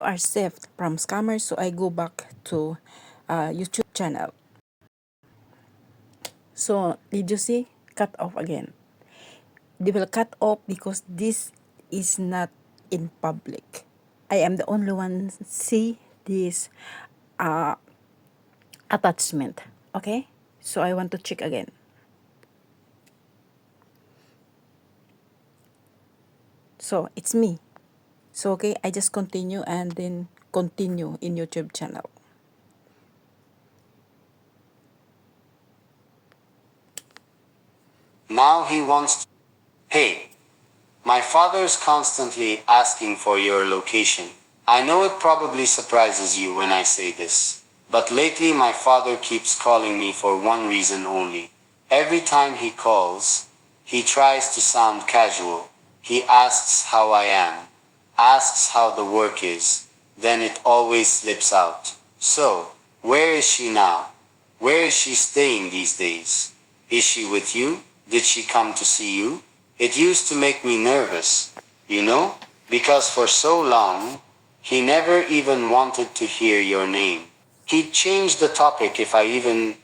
are saved from scammers, so I go back to YouTube channel. So did you see? Cut off again. They will cut off because this is not in public. I am the only one see this uh, attachment. Okay, so I want to check again. So it's me. So okay, I just continue and then continue in YouTube channel. Now he wants to. Hey, my father's constantly asking for your location. I know it probably surprises you when I say this, but lately my father keeps calling me for one reason only. Every time he calls, he tries to sound casual. He asks how I am, asks how the work is, then it always slips out. So, where is she now? Where is she staying these days? Is she with you? Did she come to see you? It used to make me nervous, you know, because for so long, he never even wanted to hear your name. He'd change the topic if I even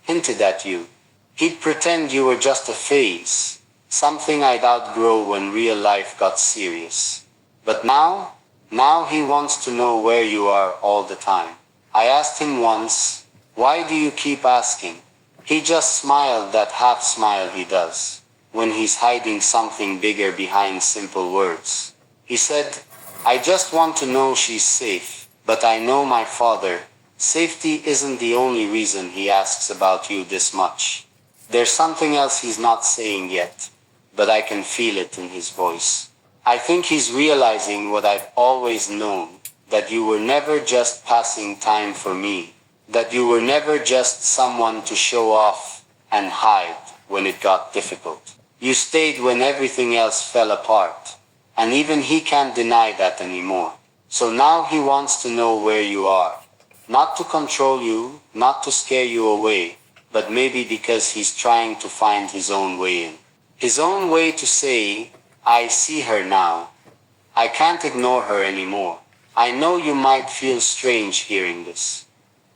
hinted at you. He'd pretend you were just a phase, something I'd outgrow when real life got serious. But now he wants to know where you are all the time. I asked him once, why do you keep asking? He just smiled that half smile he does when he's hiding something bigger behind simple words. He said, I just want to know she's safe, but I know my father. Safety isn't the only reason he asks about you this much. There's something else he's not saying yet, but I can feel it in his voice. I think he's realizing what I've always known, that you were never just passing time for me, that you were never just someone to show off and hide when it got difficult. You stayed when everything else fell apart, and even he can't deny that anymore. So now he wants to know where you are. Not to control you, not to scare you away, but maybe because he's trying to find his own way in. His own way to say, I see her now. I can't ignore her anymore. I know you might feel strange hearing this.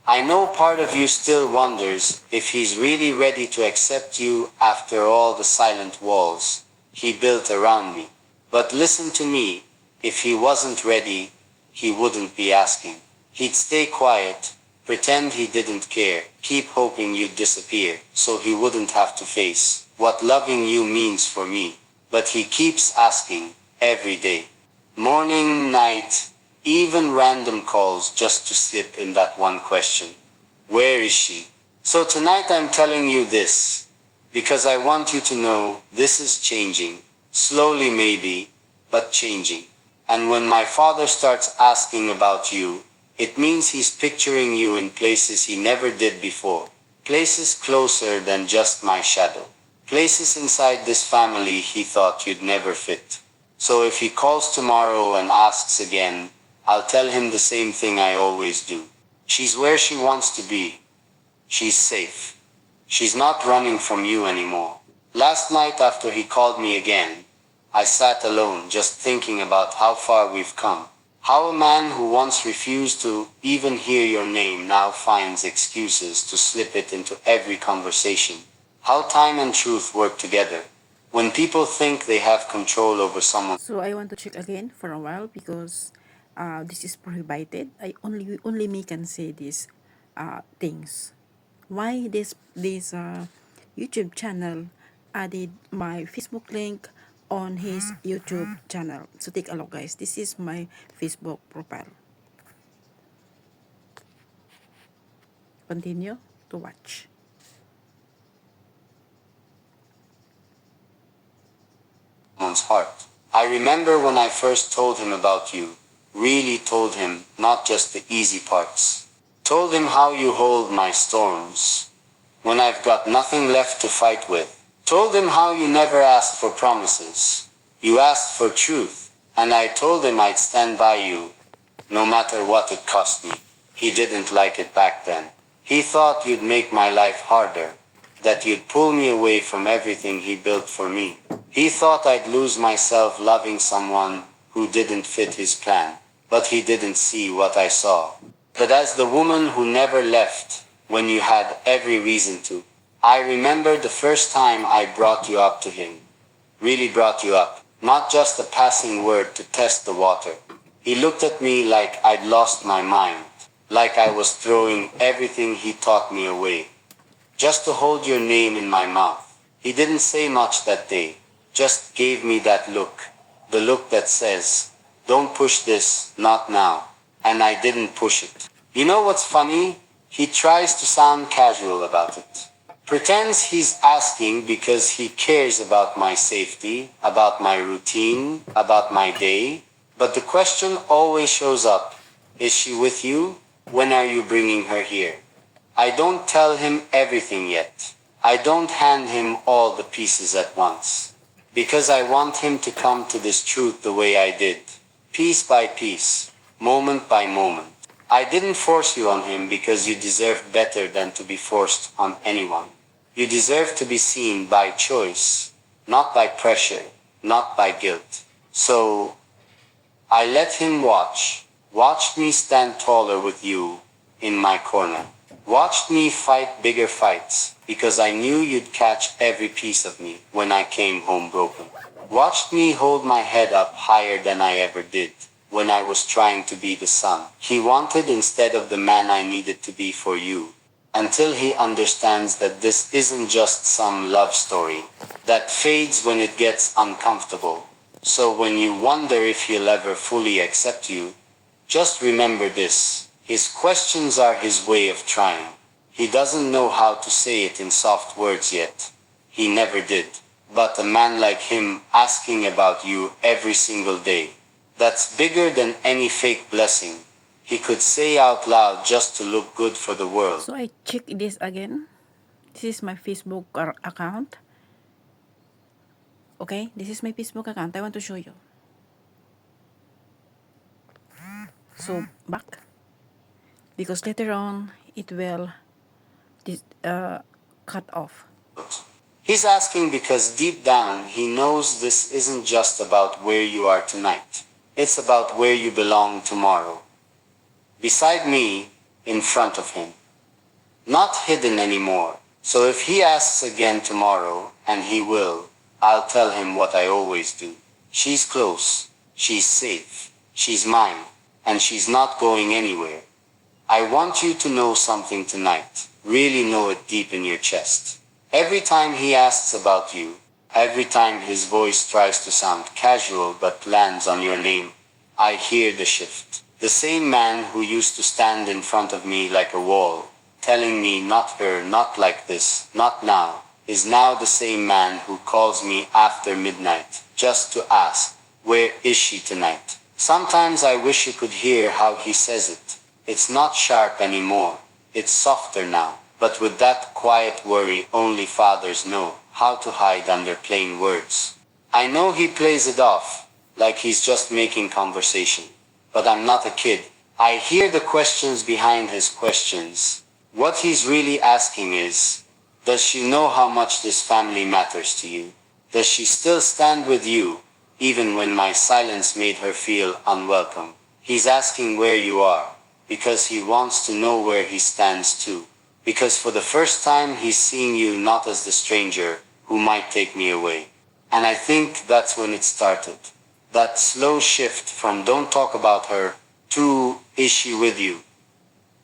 I know part of you still wonders if he's really ready to accept you after all the silent walls he built around me. But listen to me, if he wasn't ready, he wouldn't be asking. He'd stay quiet, pretend he didn't care, keep hoping you'd disappear, so he wouldn't have to face what loving you means for me. But he keeps asking, every day. Morning, night, even random calls just to slip in that one question. Where is she? So tonight I'm telling you this, because I want you to know this is changing. Slowly maybe, but changing. And when my father starts asking about you, it means he's picturing you in places he never did before. Places closer than just my shadow. Places inside this family he thought you'd never fit. So if he calls tomorrow and asks again, I'll tell him the same thing I always do. She's where she wants to be. She's safe. She's not running from you anymore. Last night after he called me again, I sat alone just thinking about how far we've come. How a man who once refused to even hear your name now finds excuses to slip it into every conversation. How time and truth work together. When people think they have control over someone. So I want to check again for a while because this is prohibited. I only me can say these things. Why this YouTube channel added my Facebook link on his YouTube channel? So take a look, guys. This is my Facebook profile. Continue to watch. Someone's heart. I remember when I first told him about you, really told him, not just the easy parts. Told him how you hold my storms, when I've got nothing left to fight with. Told him how you never asked for promises. You asked for truth, and I told him I'd stand by you, no matter what it cost me. He didn't like it back then. He thought you'd make my life harder, that you'd pull me away from everything he built for me. He thought I'd lose myself loving someone who didn't fit his plan. but he didn't see what I saw. But as the woman who never left when you had every reason to, I remember the first time I brought you up to him. Really brought you up. Not just a passing word to test the water. He looked at me like I'd lost my mind. Like I was throwing everything he taught me away. Just to hold your name in my mouth. He didn't say much that day. Just gave me that look. The look that says, don't push this, not now. And I didn't push it. You know what's funny? He tries to sound casual about it. Pretends he's asking because he cares about my safety, about my routine, about my day. But the question always shows up. Is she with you? When are you bringing her here? I don't tell him everything yet. I don't hand him all the pieces at once. Because I want him to come to this truth the way I did. Piece by piece. Moment by moment. I didn't force you on him because you deserve better than to be forced on anyone. You deserve to be seen by choice, not by pressure, not by guilt. So, I let him watched me stand taller with you in my corner. Watched me fight bigger fights, because I knew you'd catch every piece of me when I came home broken. Watched me hold my head up higher than I ever did when I was trying to be the son he wanted instead of the man I needed to be for you. Until he understands that this isn't just some love story that fades when it gets uncomfortable. So when you wonder if he'll ever fully accept you, just remember this. His questions are his way of trying. He doesn't know how to say it in soft words yet. He never did. But a man like him asking about you every single day, that's bigger than any fake blessing he could say out loud just to look good for the world. So I check this again. This is my Facebook account. Okay, this is my Facebook account. I want to show you. So back, because later on it will cut off. He's asking because deep down he knows this isn't just about where you are tonight. It's about where you belong tomorrow. Beside me, in front of him. Not hidden anymore. So if he asks again tomorrow, and he will, I'll tell him what I always do. She's close. She's safe. She's mine. And she's not going anywhere. I want you to know something tonight. Really know it deep in your chest. Every time he asks about you, every time his voice tries to sound casual but lands on your name, I hear the shift. The same man who used to stand in front of me like a wall, telling me not her, not like this, not now, is now the same man who calls me after midnight, just to ask, where is she tonight? Sometimes I wish you could hear how he says it. It's not sharp anymore. It's softer now, but with that quiet worry only fathers know how to hide under plain words. I know he plays it off, like he's just making conversation. But I'm not a kid. I hear the questions behind his questions. What he's really asking is, does she know how much this family matters to you? Does she still stand with you, even when my silence made her feel unwelcome? He's asking where you are, because he wants to know where he stands too. Because for the first time he's seeing you not as the stranger who might take me away. And I think that's when it started. That slow shift from don't talk about her to is she with you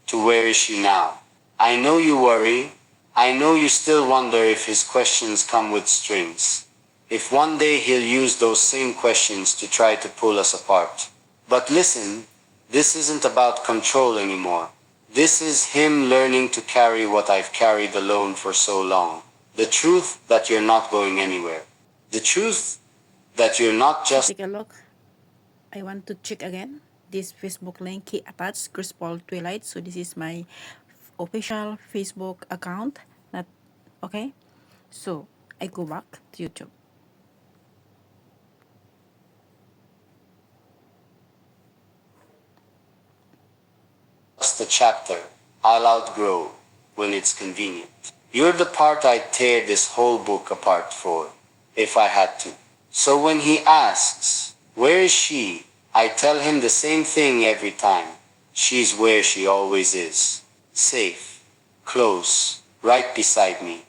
to where is she now. I know you worry. I know you still wonder if his questions come with strings. If one day he'll use those same questions to try to pull us apart. But listen, this isn't about control anymore. This is him learning to carry what I've carried alone for so long. The truth that you're not going anywhere. The truth that you're not just... Take a look. I want to check again this Facebook link he attached, Chris Paul Twilight. So this is my official Facebook account. Not okay. So I go back to YouTube. Just a chapter I'll outgrow when it's convenient. You're the part I'd tear this whole book apart for, if I had to. So when he asks, where is she? I tell him the same thing every time. She's where she always is. Safe. Close. Right beside me.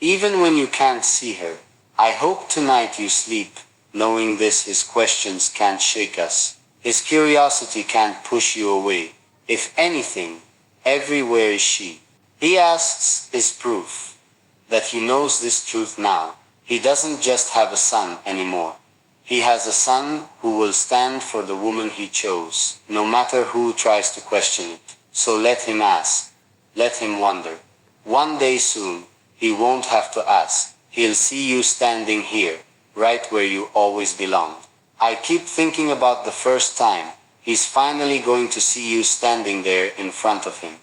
Even when you can't see her. I hope tonight you sleep, knowing this his questions can't shake us. His curiosity can't push you away. If anything, everywhere is she. He asks is proof that he knows this truth now. He doesn't just have a son anymore. He has a son who will stand for the woman he chose, no matter who tries to question it. So let him ask. Let him wonder. One day soon, he won't have to ask. He'll see you standing here, right where you always belonged. I keep thinking about the first time he's finally going to see you standing there in front of him.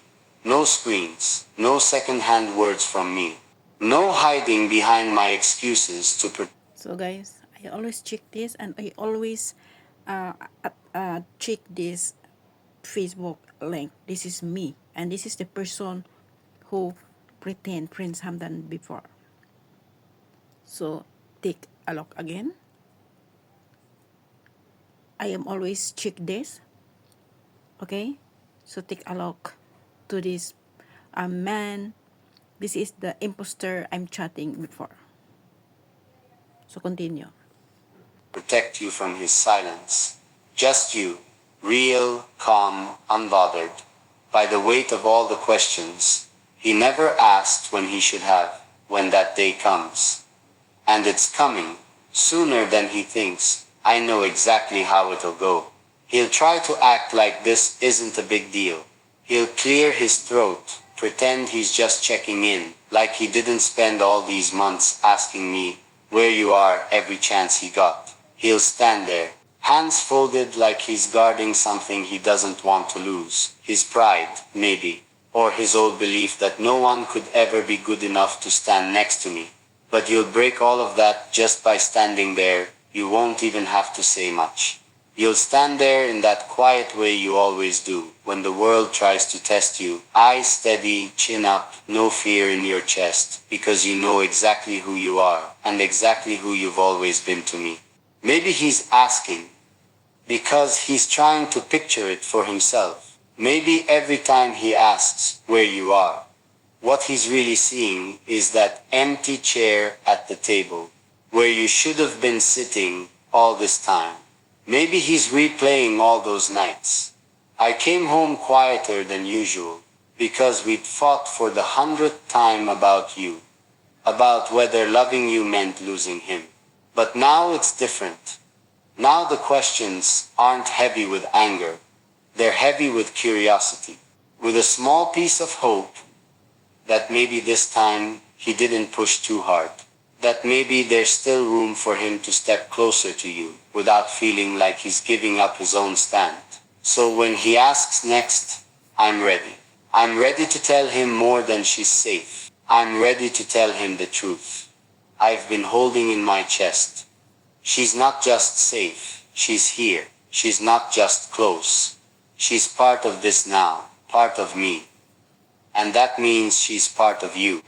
No screens, no second-hand words from me. No hiding behind my excuses to protect. So guys, I always check this, and I always check this Facebook link. This is me, and this is the person who pretend Prince Hamdan before. So take a look again. I am always check this. Okay, so take a look to this man. This is the imposter I'm chatting before. So continue. Protect you from his silence. Just you, real, calm, unbothered by the weight of all the questions. He never asked when he should have, when that day comes. And it's coming, sooner than he thinks. I know exactly how it'll go. He'll try to act like this isn't a big deal. He'll clear his throat, pretend he's just checking in, like he didn't spend all these months asking me where you are every chance he got. He'll stand there, hands folded like he's guarding something he doesn't want to lose. His pride, maybe, or his old belief that no one could ever be good enough to stand next to me. But you'll break all of that just by standing there. You won't even have to say much. You'll stand there in that quiet way you always do, when the world tries to test you, eyes steady, chin up, no fear in your chest, because you know exactly who you are, and exactly who you've always been to me. Maybe he's asking, because he's trying to picture it for himself. Maybe every time he asks where you are, what he's really seeing is that empty chair at the table, where you should have been sitting all this time. Maybe he's replaying all those nights. I came home quieter than usual, because we'd fought for the 100th time about you, about whether loving you meant losing him. But now it's different. Now the questions aren't heavy with anger. They're heavy with curiosity, with a small piece of hope that maybe this time he didn't push too hard. That maybe there's still room for him to step closer to you without feeling like he's giving up his own stand. So when he asks next, I'm ready. I'm ready to tell him more than she's safe. I'm ready to tell him the truth I've been holding in my chest. She's not just safe, she's here. She's not just close. She's part of this now, part of me. And that means she's part of you.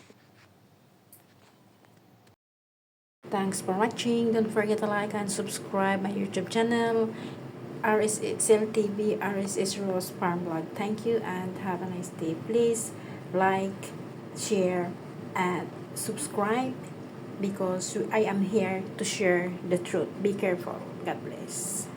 Thanks for watching. Don't forget to like and subscribe my YouTube channel, RSSL TV, RSS Rose Farm Blog. Thank you and have a nice day. Please like, share, and subscribe because I am here to share the truth. Be careful. God bless.